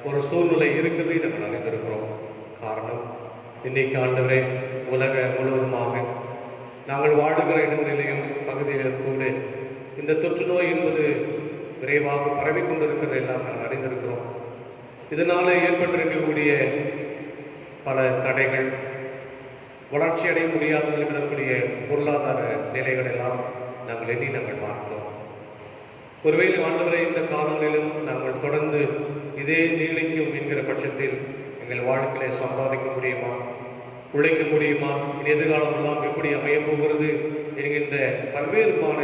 ஒரு சூழ்நிலை இருக்குது நாங்கள் அறிந்திருக்கிறோம். காரணம், இன்னைக்கு ஆண்டவரே உலக முழுவதுமாக நாங்கள் வாழுகிற இடங்களிலேயும் பகுதிகளிலும் கூட இந்த தொற்று நோய் என்பது விரைவாக பரவி கொண்டிருக்கிறது எல்லாம் நாங்கள் அறிந்திருக்கிறோம். இதனால ஏற்பட்டிருக்கக்கூடிய பல தடைகள், வளர்ச்சி அடைய முடியாத நிலைக்கூடிய பொருளாதார நிலைகள் எல்லாம் நாங்கள் எண்ணி நாங்கள் பார்க்கிறோம். ஒருவேளை ஆண்டவரை இந்த காலங்களிலும் நாங்கள் தொடர்ந்து இதே நீடிக்கும் என்கிற பட்சத்தில் எங்கள் வாழ்க்கையில சம்பாதிக்க முடியுமா, உழைக்க முடியுமா, இனி எதிர்காலம் எல்லாம் எப்படி அமைய போகிறது என்கின்ற பல்வேறுமான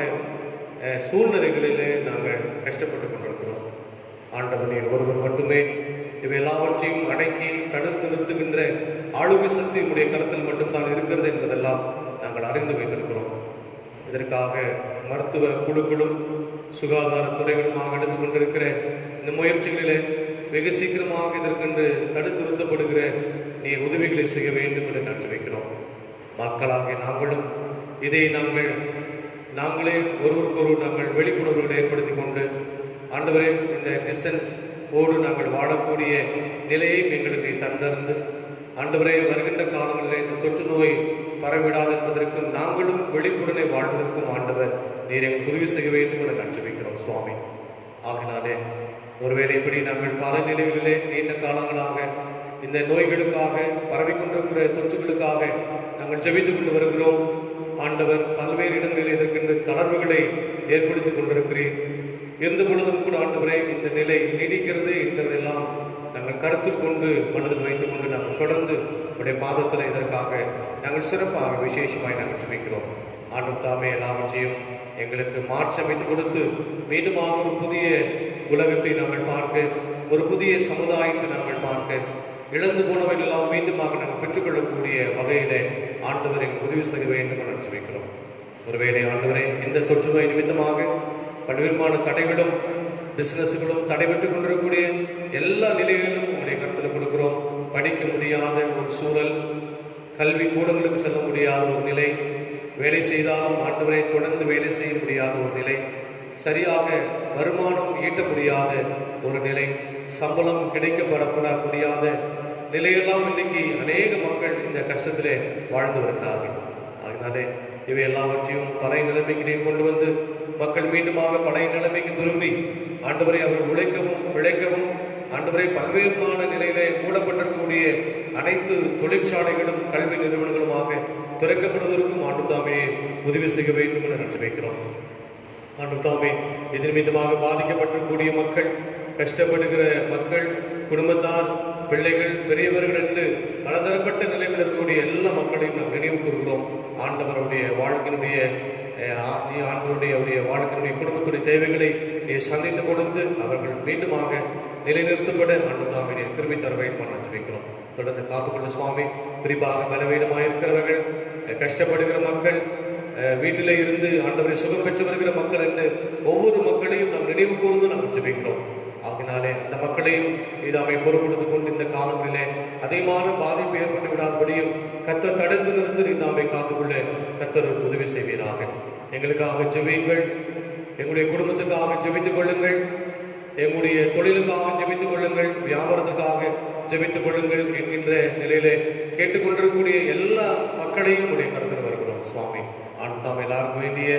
சூழ்நிலைகளிலே நாங்கள் கஷ்டப்பட்டு கொண்டிருக்கிறோம். ஆண்டவர் நீர் ஒருவர் மட்டுமே இவை எல்லாவற்றையும் அடக்கி தடுத்து நிறுத்துகின்ற ஆளுமை சக்தி உடைய கருத்தில் மட்டும்தான் இருக்கிறது என்பதெல்லாம் நாங்கள் அறிந்து வைத்திருக்கிறோம். இதற்காக மருத்துவ குழுக்களும் சுகாதாரத்துறைகளுமாக எடுத்துக் கொண்டிருக்கிற இந்த முயற்சிகளிலே வெகு சீக்கிரமாக இதற்கென்று தடுத்து நிறுத்தப்படுகிற நீ உதவிகளை செய்ய வேண்டும் என்று நன்றி வைக்கிறோம். மக்களாகிய நாங்களும் இதை நாங்களே ஒருவருக்கொருவர் நாங்கள் விழிப்புணர்வுகளை ஏற்படுத்தி கொண்டு ஆண்டவரே இந்த டிஸ்டன்ஸ் ஓடு நாங்கள் வாழக்கூடிய நிலையை எங்களுக்கு தந்திருந்து ஆண்டவரே வருகின்ற காலங்களில் இந்த தொற்று நோய் பரவிடாது என்பதற்கும் நாங்களும் விழிப்புணர்வை வாழ்வதற்கும் ஆண்டவர் நீர் எங்களுக்கு உதவி செய்ய வேண்டும் என்று நன்றி வைக்கிறோம் சுவாமி. ஆகினாலே ஒருவேளை இப்படி நாங்கள் பல நிலைகளிலே நீண்ட காலங்களாக இந்த நோய்களுக்காக பரவிக்கொண்டிருக்கிற தொற்றுகளுக்காக நாங்கள் ஜெபித்துக் கொண்டு வருகிறோம். ஆண்டவர் பல்வேறு இடங்களில் இதற்கென்று தளர்வுகளை ஏற்படுத்திக் கொண்டிருக்கிறேன். இருந்த பொழுதும் கூட ஆண்டவரே இந்த நிலை நீடிக்கிறது என்கிறதெல்லாம் நாங்கள் கருத்தில் கொண்டு மனதில் வைத்துக் கொண்டு நாங்கள் தொடர்ந்து உடைய பாதத்தில் இதற்காக நாங்கள் சிறப்பாக விசேஷமாய் நாங்கள் ஜெபிக்கிறோம். ஆண்டவர் தாமே எல்லாவற்றையும் எங்களுக்கு மாற்றி அமைத்துக் கொடுத்து மீண்டுமாக ஒரு புதிய உலகத்தை நாங்கள் பார்க்க, ஒரு புதிய சமுதாயத்தை நாங்கள் பார்க்க, இழந்து போனவர்கள் எல்லாம் மீண்டுமாக நாங்கள் பெற்றுக்கொள்ளக்கூடிய வகையிலே ஆண்டவரை உதவி செய்ய வேண்டும் என்று ஜெபிக்கிறோம். ஒருவேளை ஆண்டவரை இந்த தொற்று நோய் நிமித்தமாக பல்வேறுமான தடைகளும் பிசினஸ்களும் தடைபெற்றுக் கொண்டிருக்கக்கூடிய எல்லா நிலைகளிலும் உங்களுடைய கருத்தில் கொடுக்கிறோம். படிக்க முடியாத ஒரு சூழல், கல்வி கூடங்களுக்கு செல்ல முடியாத ஒரு நிலை, வேலை செய்தாலும் ஆண்டவரை தொடர்ந்து வேலை செய்ய முடியாத ஒரு நிலை, சரியாக வருமானம் ஈட்ட முடியாத ஒரு நிலை, சம்பளம் கிடைக்கப்பட முடியாத நிலையெல்லாம் இன்னைக்கு அநேக மக்கள் இந்த கஷ்டத்திலே வாழ்ந்து வருகிறார்கள். அதனாலே இவை எல்லாவற்றையும் பழைய நிலைமைக்கு நீர் கொண்டு வந்து மக்கள் மீண்டுமாக பழைய நிலைமைக்கு திரும்பி ஆண்டவரை அவர்கள் உழைக்கவும் பிழைக்கவும், ஆண்டவரை பல்வேறுமான நிலையிலே மூடப்பட்டிருக்கக்கூடிய அனைத்து தொழிற்சாலைகளும் கல்வி நிறுவனங்களுமாக திறக்கப்படுவதற்கும் ஆண்டுதாமே உதவி செய்ய வேண்டும் என்று நினைச்சு வைக்கிறோம். ஆண்டுதாமே இதன் மீதமாக பாதிக்கப்பட்டிருக்கக்கூடிய மக்கள், கஷ்டப்படுகிற மக்கள், குடும்பத்தார், பிள்ளைகள், பெரியவர்கள் என்று பலதரப்பட்ட நிலையில் இருக்கக்கூடிய எல்லா மக்களையும் நாம் நினைவு கூறுகிறோம். ஆண்டவருடைய வாழ்க்கையினுடைய வாழ்க்கையினுடைய குடும்பத்துடைய தேவைகளை சந்தித்து கொடுத்து அவர்கள் மீண்டுமாக நிலைநிறுத்தப்பட ஆண்டுதாமே கிருபை தர வேண்டும் என்று வைக்கிறோம். தொடர்ந்து காத்துக்கொள்ள சுவாமி. குறிப்பாக பலவீனமாக இருக்கிறவர்கள், கஷ்டப்படுகிற மக்கள், வீட்டிலே இருந்து ஆண்டவரை சுகம் பெற்று வருகிற மக்கள் என்று ஒவ்வொரு மக்களையும் நாம் நினைவு கூர்ந்து நாம் ஜெபிக்கிறோம். ஆகினாலே அந்த மக்களையும் இதாமை பொறுப்படுத்திக் கொண்டு இந்த காலங்களிலே அதிகமான பாதிப்பு ஏற்பட்டு விடாதபடியும் கர்த்தர் தடுத்து நிறுத்தி இதாமை காத்துக்கொள்ள கர்த்தர் உதவி செய்வீராக. எங்களுக்காக ஜெபியுங்கள், எங்களுடைய குடும்பத்துக்காக ஜெபித்துக் கொள்ளுங்கள். எங்களுடைய தொழிலுக்காக ஜெபித்துக் கொள்ளுங்கள், வியாபாரத்திற்காக ஜெபித்துக் கொள்ளுங்கள் என்கின்ற நிலையிலே கேட்டுக்கொண்டிருக்கக்கூடிய எல்லா மக்களையும் உடைய கருத்தில் வருகிறோம் சுவாமி. தாம் எல்லாருக்கும் வேண்டிய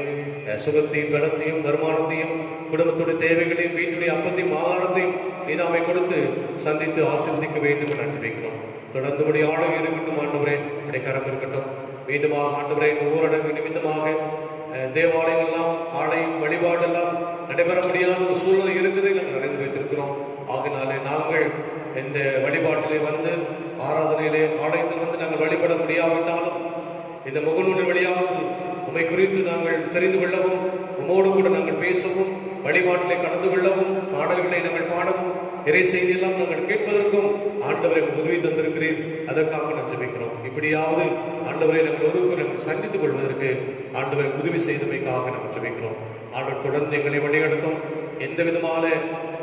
சுகத்தையும் பலத்தையும் வருமானத்தையும் குடும்பத்துடைய தேவைகளையும் வீட்டுடைய அப்பத்தையும் ஆகாரத்தையும் நீதாமை கொடுத்து சந்தித்து ஆசீர்வதிக்க வேண்டும் என்று ஜெபிக்கிறோம். தொடர்ந்து உடைய ஆளுகை இருக்கட்டும் ஆண்டவரே, உடைய கரம் இருக்கட்டும். மீண்டுமாக ஆண்டவரே, இந்த ஊரடங்கு நிமித்தமாக தேவாலயம் எல்லாம் ஆலயம் வழிபாடு எல்லாம் நடைபெற முடியாத ஒரு சூழ்நிலை இருக்குது நாங்கள் அறிந்து வைத்திருக்கிறோம். ஆகினாலே நாங்கள் இந்த வழிபாட்டிலே வந்து ஆராதனையிலே ஆலயத்தில் வந்து நாங்கள் வழிபட முடியாவிட்டாலும் இந்த முகநூலின் வழியாவது உம்மை குறித்து நாங்கள் தெரிந்து கொள்ளவும், உம்மோடு கூட நாங்கள் பேசவும், வழிபாட்டிலே கலந்து கொள்ளவும், பாடல்களை நாங்கள் பாடவும், இறை செய்தியெல்லாம் நாங்கள் கேட்பதற்கும் ஆண்டவரை உதவி தந்திருக்கிறேன். அதற்காக நான் ஜெபிக்கிறோம். இப்படியாவது ஆண்டவரை நாங்கள் ஒருவருக்கு நாங்கள் சந்தித்துக் கொள்வதற்கு ஆண்டவரை உதவி செய்தமைக்காக நாங்கள் ஜெபிக்கிறோம். ஆண்டவர் தொடர்ந்து எங்களை வழிநடத்தும். எந்த விதமான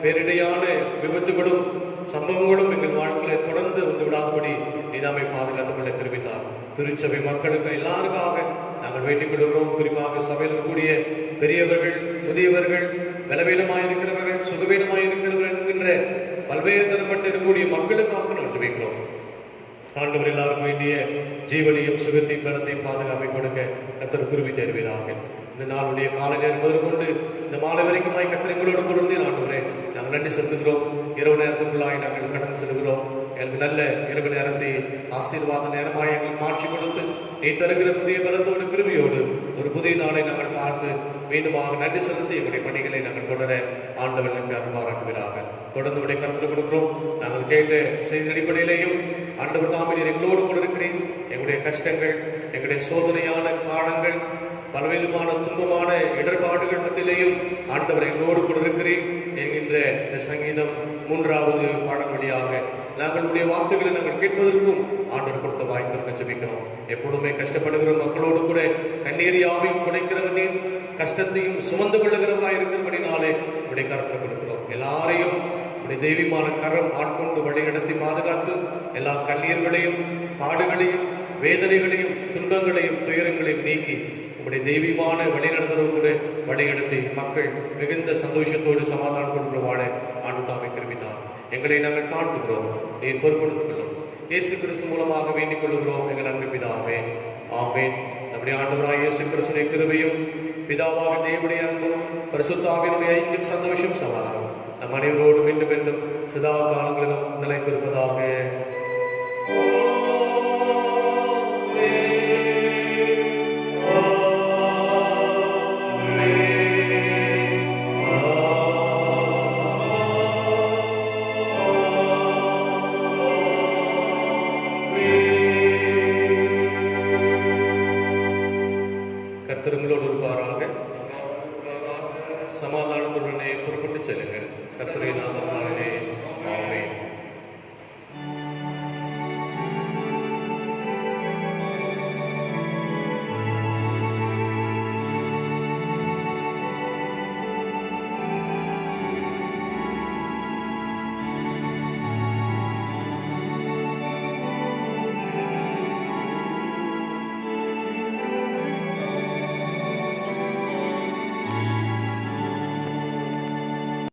பேரிடையான விபத்துகளும் சம்பவங்களும் எங்கள் வாழ்க்கையில தொடர்ந்து வந்து விடாதபடி நீதாமை பாதுகாத்துக் கொள்ள தெரிவித்தார். திருச்சபை மக்களுக்கு எல்லாருக்காக நாங்கள் வேண்டிக் கொள்கிறோம். குறிப்பாக சபையில் இருக்கக்கூடிய பெரியவர்கள், முதியவர்கள், பலவீனமாயிருக்கிறவர்கள், சுகவீனமாயிருக்கிறவர்கள் என்கின்ற பல்வேறு தரப்பட்டு இருக்கக்கூடிய மக்களுக்காக நாம் ஜெபிக்கிறோம். ஆண்டவர் எல்லாருக்கும் வேண்டிய ஜீவனையும் சுகத்தையும் பலத்தையும் பாதுகாப்பை கொடுக்க கர்த்தர் கிருபை தருவீராக. இந்த நாளுடைய காலை நேரம் முதற்கொண்டு இந்த மாலை வரைக்குமாய் கர்த்தர் எங்களோடு கொண்டு ஆண்டவரே நாங்கள் நன்றி செலுத்துகிறோம். இரவு நேரத்துக்குள்ளாய் நாங்கள் கடந்து செல்கிறோம். எங்களுக்கு நல்ல இரவு நேரத்தை ஆசீர்வாத நேரமாய் எங்களுக்கு மாற்றி கொடுத்து நீ தருகிற புதிய பலத்தோடு கிருபையோடு ஒரு புதிய நாளை நாங்கள் பார்த்து மீண்டுமாக நன்றி செலுத்தி எங்களுடைய பணிகளை நாங்கள் தொடர ஆண்டவர் எங்களுக்கு அருள்பாராட்டுவீராக. தொடர்ந்து உடைய கருத்தில் கொடுக்கிறோம். நாங்கள் கேட்ட செய்தி அடிப்படையிலேயும் ஆண்டவர் தாமே நீர் எங்களோடு கூட இருக்கிறேன். எங்களுடைய கஷ்டங்கள், எங்களுடைய சோதனையான காலங்கள், பலவிதமான துன்பமான இடர்பாடுகள் மத்தியிலேயும் ஆண்டவர் எங்களோடு கூட இருக்கிறேன் என்கின்ற இந்த சங்கீதம் 3வது பாடல் வழியாக நாங்களுடைய வார்த்தைகளை நாங்கள் கேட்பதற்கும் ஆண்டவர் கொடுத்த வாய்ப்பிற்கு ஜெபிக்கிறோம். எப்பொழுதுமே கஷ்டப்படுகிற மக்களோடு கூட கண்ணீரியாவையும் துடைக்கிறவர் நீர், கஷ்டத்தையும் சுமந்து கொள்ளுகிறவராய் இருக்கிறபடினாலே உடைய கரத்தில் கொடுக்கிறோம். எல்லாரையும் உடைய தெய்வீமான கரம் ஆட்கொண்டு வழிநடத்தி பாதுகாத்து எல்லா கண்ணீர்களையும் பாடுகளையும் வேதனைகளையும் துன்பங்களையும் துயரங்களையும் நீக்கி உங்களுடைய தெய்வீமான வழிநடத்துறவு கூட வழிநடத்தி மக்கள் மிகுந்த சந்தோஷத்தோடு சமாதானத்தோடு வாழ ஆண்டு தாமே கிருபித்தார். எங்களை நாங்கள் தாழ்த்துகிறோம். நீர் பொறுப்படுத்திக் கொள்ளும். இயேசு கிறிஸ்து மூலமாக வேண்டிக் கொள்ளுகிறோம் எங்கள் அன்பு பிதாவே, ஆமென். நம்முடைய ஆண்டவராகிய இயேசு கிறிஸ்துவின் கிருபையும் பிதாவாக தேவனுடைய அன்பும் பரிசுத்த ஆவியினுடைய ஐக்கியம் சந்தோஷம் சமாதானம் நம் அனைவரோடு மீண்டும் மீண்டும் சதா காலங்களிலும் நிலைத்திருப்பதாக. கர்த்தருங்களோடு இருப்பாராக. சமாதானத்துடனே புறப்பட்டு செல்லுங்கள். கர்த்தருடைய நாமத்தினாலே